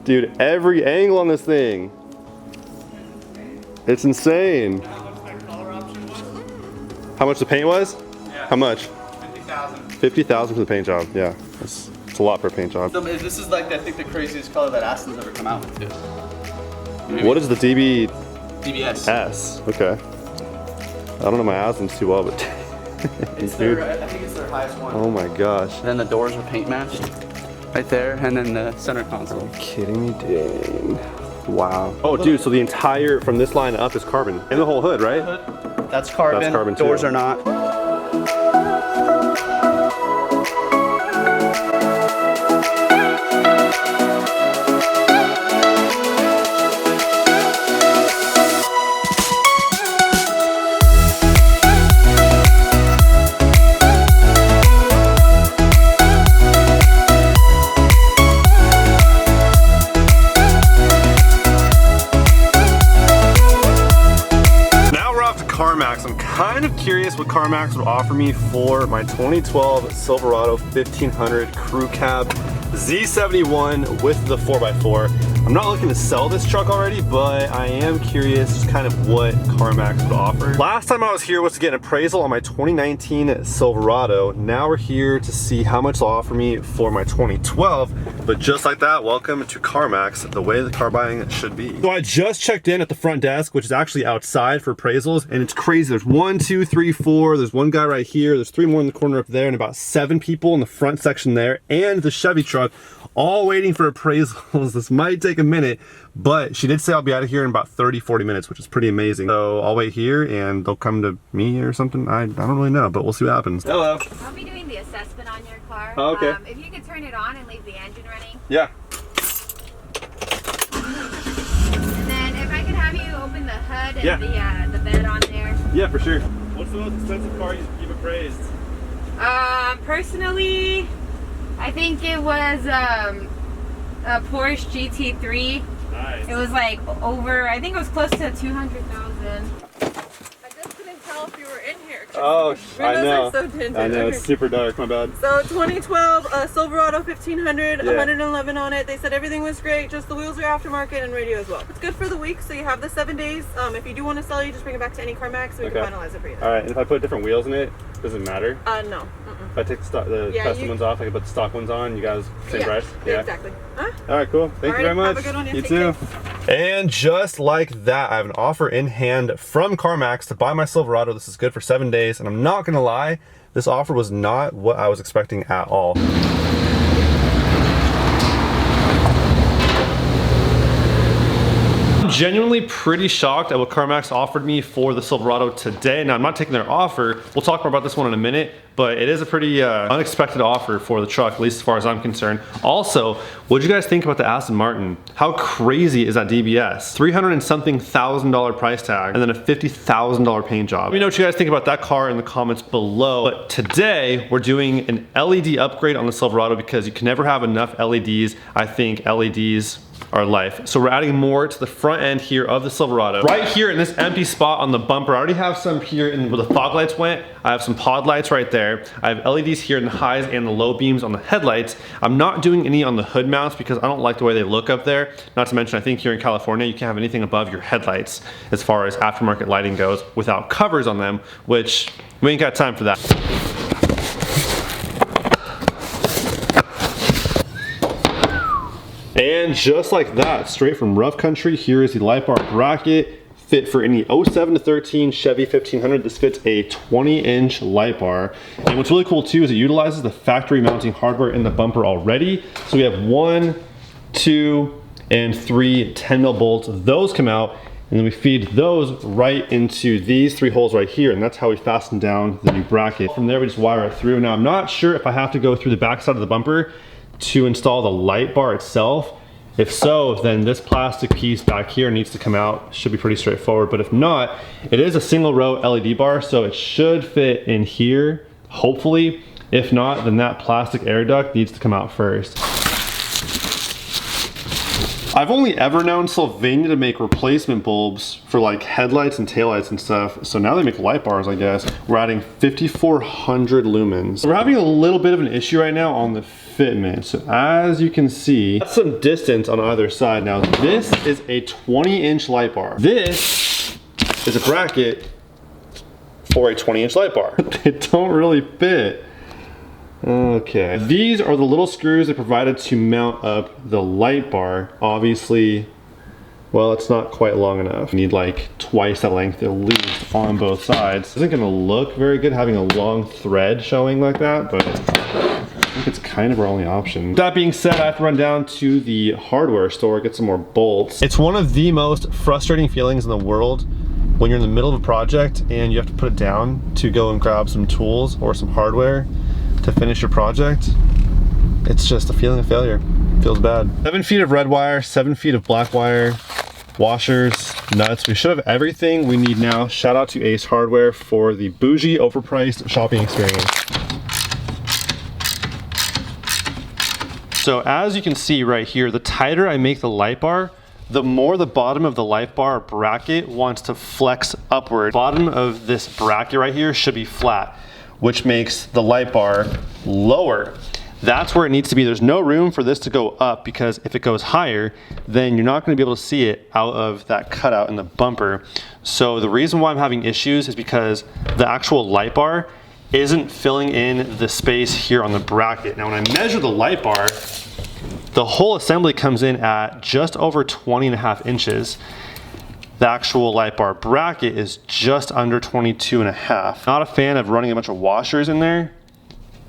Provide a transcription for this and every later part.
Dude, every angle on this thing. It's insane. How much the paint was? Yeah. How much? 50,000. 50,000 for the paint job. Yeah, it's a lot for a paint job. So this is like I think the craziest color that Aston's ever come out with too. What is the DBS? S? Okay. I don't know my Aston's too well, but It's their, I think it's their highest one. oh my gosh. Then the doors are paint matched right there, and then the center console. Are you kidding me, dude? Wow. Oh, dude, so the entire, from this line up is carbon. And the whole hood, right? That's carbon. That's carbon too. Doors are not. CarMax. I'm kind of curious what CarMax would offer me for my 2012 Silverado 1500 Crew Cab Z71 with the 4x4. I'm not looking to sell this truck already, but I am curious just kind of what CarMax would offer. Last time I was here was to get an appraisal on my 2019 Silverado. Now we're here to see how much they'll offer me for my 2012. But just like that, welcome to CarMax, the way the car buying should be. So I just checked in at the front desk, which is actually outside for appraisals, and it's crazy. There's 1, 2, 3, 4. There's one guy right here. There's 3 more in the corner up there, and about 7 people in the front section there, and the Chevy truck, all waiting for appraisals. This might take a minute, but she did say I'll be out of here in about 30-40 minutes, which is pretty amazing. So I'll wait here and they'll come to me or something. I don't really know, but we'll see what happens. Hello. I'll be doing the assessment on your car. Oh, okay. If you could turn it on and leave the engine running. Yeah. And then if I could have you open the hood and Yeah. the bed on there. Yeah, for sure. What's the most expensive car you've appraised? Personally, I think it was a Porsche GT3. Nice. It was like over, I think it was close to 200,000. I just couldn't tell if you were in here. Oh, I know. Are so tinted. I know, Okay. it's super dark, my bad. So 2012 Silverado 1500, Yeah. 111 on it. They said everything was great, just the wheels are aftermarket and radio as well. It's good for the week, so you have the 7 days. If you do want to sell, you just bring it back to any CarMax so we can finalize it for you. All right, and if I put different wheels in it, does it matter? No. If I take the custom ones off, I can put the stock ones on, you guys, same price? Yeah, exactly. All right, cool. Thank you very much. Have a good one. You too. And just like that, I have an offer in hand from CarMax to buy my Silverado. This is good for 7 days, and I'm not gonna lie, this offer was not what I was expecting at all. Genuinely pretty shocked at what CarMax offered me for the Silverado today. Now, I'm not taking their offer. We'll talk more about this one in a minute, but it is a pretty unexpected offer for the truck, at least as far as I'm concerned. Also, what did you guys think about the Aston Martin? How crazy is that DBS? $300 and something thousand price tag, and then a $50,000 paint job. Let me know what you guys think about that car in the comments below. But today, we're doing an LED upgrade on the Silverado because you can never have enough LEDs. I think LEDs our life. So we're adding more to the front end here of the Silverado. Right here in this empty spot on the bumper, I already have some here in where the fog lights went. I have some pod lights right there. I have LEDs here in the highs and the low beams on the headlights. I'm not doing any on the hood mounts because I don't like the way they look up there. Not to mention, I think here in California, you can't have anything above your headlights as far as aftermarket lighting goes without covers on them, which we ain't got time for that. And just like that, straight from rough country, here is the light bar bracket. Fit for any 07 to 13 Chevy 1500. This fits a 20-inch light bar. And what's really cool too is it utilizes the factory mounting hardware in the bumper already. So we have 1, 2, and 3 10mm bolts. Those come out, and then we feed those right into these 3 holes right here, and that's how we fasten down the new bracket. From there, we just wire it through. Now, I'm not sure if I have to go through the back side of the bumper to install the light bar itself. If so, then this plastic piece back here needs to come out. Should be pretty straightforward, but if not, it is a single row LED bar, so it should fit in here, hopefully. If not, then that plastic air duct needs to come out first. I've only ever known Sylvania to make replacement bulbs for like headlights and taillights and stuff. So now they make light bars, I guess. We're adding 5,400 lumens. We're having a little bit of an issue right now on the fitment. So as you can see, that's some distance on either side. Now this is a 20-inch light bar. This is a bracket for a 20-inch light bar. They don't really fit. Okay, these are the little screws they provided to mount up the light bar. Obviously, well, it's not quite long enough. You need like twice that length at least on both sides. It isn't gonna look very good having a long thread showing like that, but I think it's kind of our only option. That being said, I have to run down to the hardware store, get some more bolts. It's one of the most frustrating feelings in the world when you're in the middle of a project and you have to put it down to go and grab some tools or some hardware to finish your project. It's just a feeling of failure. It feels bad. 7 feet of red wire, 7 feet of black wire, washers, nuts. We should have everything we need now. Shout out to Ace Hardware for the bougie, overpriced shopping experience. So as you can see right here, the tighter I make the light bar, the more the bottom of the light bar bracket wants to flex upward. Bottom of this bracket right here should be flat, which makes the light bar lower. That's where it needs to be. There's no room for this to go up because if it goes higher, then you're not gonna be able to see it out of that cutout in the bumper. So the reason why I'm having issues is because the actual light bar isn't filling in the space here on the bracket. Now when I measure the light bar, the whole assembly comes in at just over 20.5 inches. The actual light bar bracket is just under 22.5. Not a fan of running a bunch of washers in there.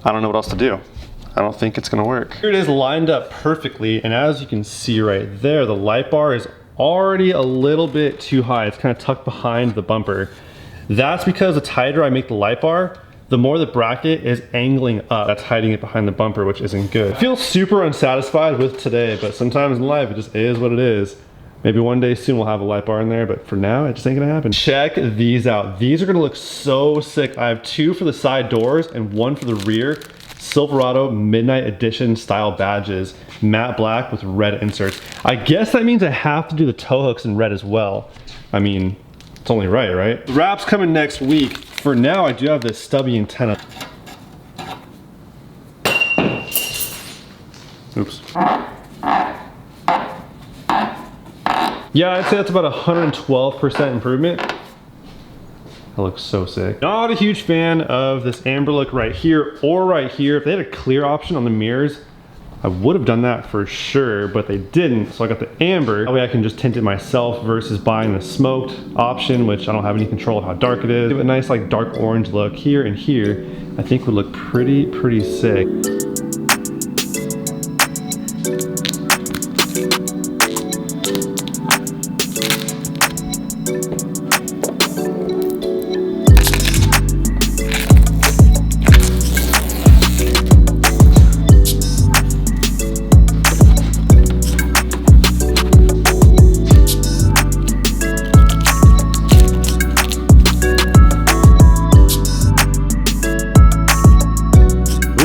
I don't know what else to do. I don't think it's gonna work. Here it is lined up perfectly, and as you can see right there, the light bar is already a little bit too high. It's kind of tucked behind the bumper. That's because the tighter I make the light bar, the more the bracket is angling up. That's hiding it behind the bumper, which isn't good. I feel super unsatisfied with today, but sometimes in life it just is what it is. Maybe one day soon we'll have a light bar in there, but for now, it just ain't gonna happen. Check these out. These are gonna look so sick. I have 2 for the side doors and 1 for the rear. Silverado Midnight Edition style badges, matte black with red inserts. I guess that means I have to do the tow hooks in red as well. I mean, it's only right? The wrap's coming next week. For now, I do have this stubby antenna. Oops. Yeah, I'd say that's about 112% improvement. That looks so sick. Not a huge fan of this amber look right here or right here. If they had a clear option on the mirrors, I would have done that for sure, but they didn't. So I got the amber. That way I can just tint it myself versus buying the smoked option, which I don't have any control of how dark it is. Give it a nice like dark orange look here and here. I think would look pretty sick.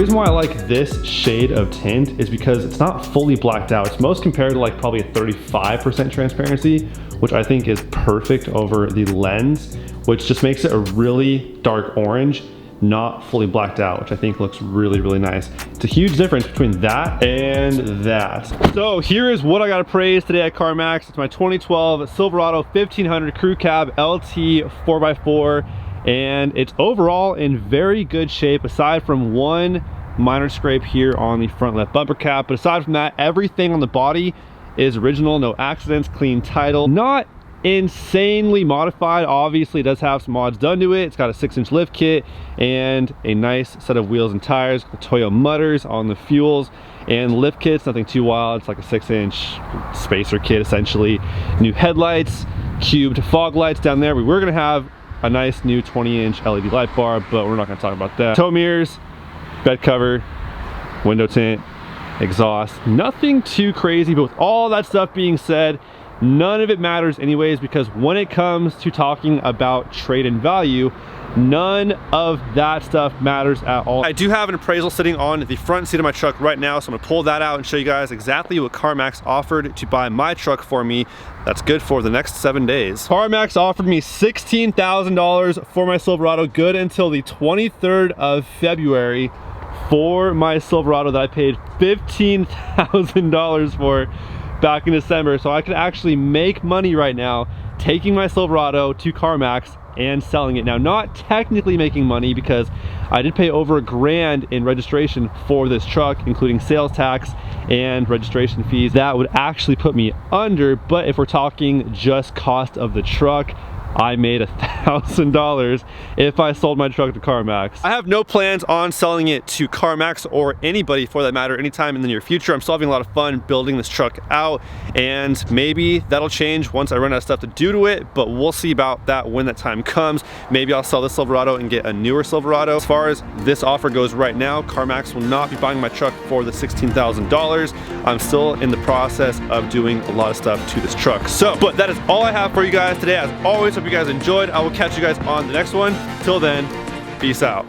Why I like this shade of tint is because it's not fully blacked out. It's most compared to like probably a 35% transparency, which I think is perfect over the lens, which just makes it a really dark orange, not fully blacked out, which I think looks really nice. It's a huge difference between that and that. So here is what I got appraised today at CarMax. It's my 2012 Silverado 1500 Crew Cab LT 4x4, and it's overall in very good shape aside from one minor scrape here on the front left bumper cap. But aside from that, everything on the body is original, no accidents, clean title, not insanely modified. Obviously it does have some mods done to it. It's got a 6-inch lift kit and a nice set of wheels and tires, the Toyo mutters on the fuels, and lift kits, nothing too wild. It's like a 6-inch spacer kit essentially. New headlights, cubed fog lights down there. We were gonna have a nice new 20-inch LED light bar, but we're not gonna talk about that. Tow mirrors, bed cover, window tint, exhaust, nothing too crazy. But with all that stuff being said, none of it matters anyways, because when it comes to talking about trade-in value, none of that stuff matters at all. I do have an appraisal sitting on the front seat of my truck right now, so I'm gonna pull that out and show you guys exactly what CarMax offered to buy my truck for me. That's good for the next 7 days. CarMax offered me $16,000 for my Silverado, good until the 23rd of February for my Silverado that I paid $15,000 for back in December. So I could actually make money right now taking my Silverado to CarMax and selling it. Now, not technically making money because I did pay over $1,000 in registration for this truck, including sales tax and registration fees. That would actually put me under, but if we're talking just cost of the truck, I made $1,000 if I sold my truck to CarMax. I have no plans on selling it to CarMax or anybody for that matter anytime in the near future. I'm still having a lot of fun building this truck out, and maybe that'll change once I run out of stuff to do to it, but we'll see about that when that time comes. Maybe I'll sell this Silverado and get a newer Silverado. As far as this offer goes right now, CarMax will not be buying my truck for the $16,000. I'm still in the process of doing a lot of stuff to this truck. So, but that is all I have for you guys today. As always, hope you guys enjoyed. I will catch you guys on the next one. Till then, peace out.